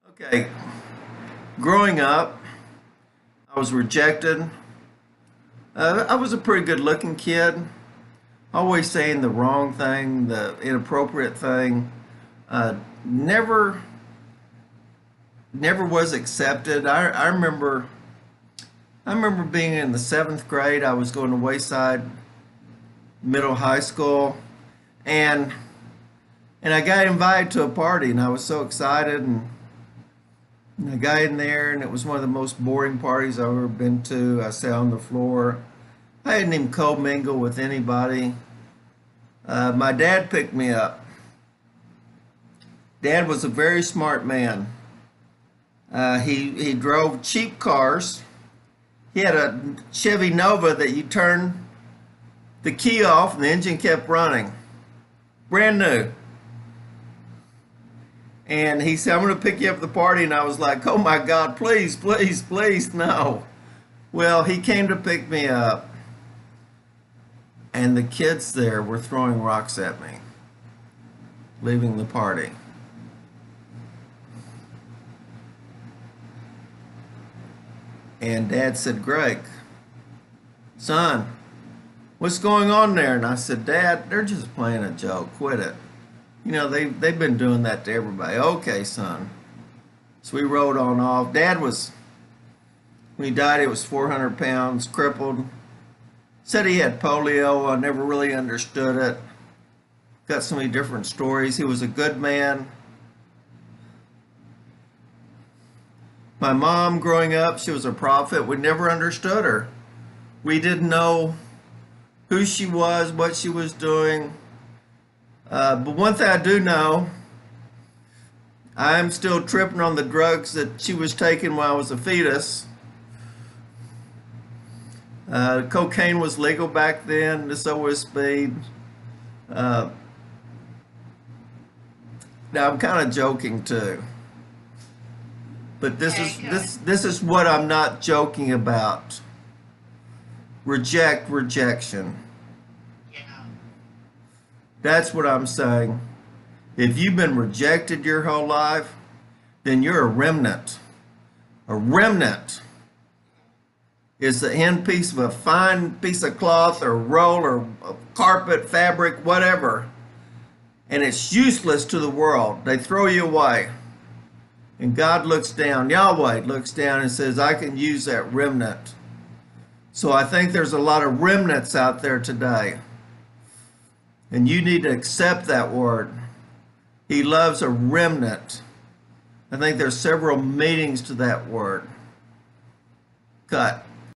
Okay, growing up, I was rejected. I was a pretty good looking kid, always saying the wrong thing, the inappropriate thing. Never, never was accepted. I remember being in the seventh grade. I was going to Wayside Middle High School, and I got invited to a party, and I was so excited, and I got in there, and it was one of the most boring parties I've ever been to. I sat on the floor. I didn't even co-mingle with anybody. My dad picked me up. Dad was a very smart man. He drove cheap cars. He had a Chevy Nova that you turn the key off and the engine kept running. Brand new. And he said, "I'm going to pick you up at the party." And I was like, "Oh my God, please, please, please, no." Well, he came to pick me up, and the kids there were throwing rocks at me, leaving the party. And Dad said, "Greg, son, what's going on there?" And I said, "Dad, they're just playing a joke. Quit it. You know, they've been doing that to everybody." "Okay, son." So we rode on off. When he died, he was 400 pounds, crippled. Said he had polio. I never really understood it. Got so many different stories. He was a good man. My mom, growing up, she was a prophet. We never understood her. We didn't know who she was, what she was doing. But one thing I do know, I'm still tripping on the drugs that she was taking when I was a fetus. Cocaine was legal back then, so was speed. Uh, Now I'm kind of joking too, but this is what I'm not joking about. Rejection. That's what I'm saying. If you've been rejected your whole life, then you're a remnant. A remnant is the end piece of a fine piece of cloth or roll or carpet, fabric, whatever. And it's useless to the world. They throw you away. And God looks down, Yahweh looks down and says, "I can use that remnant." So I think there's a lot of remnants out there today. And you need to accept that word. He loves a remnant. I think there's several meanings to that word. Cut.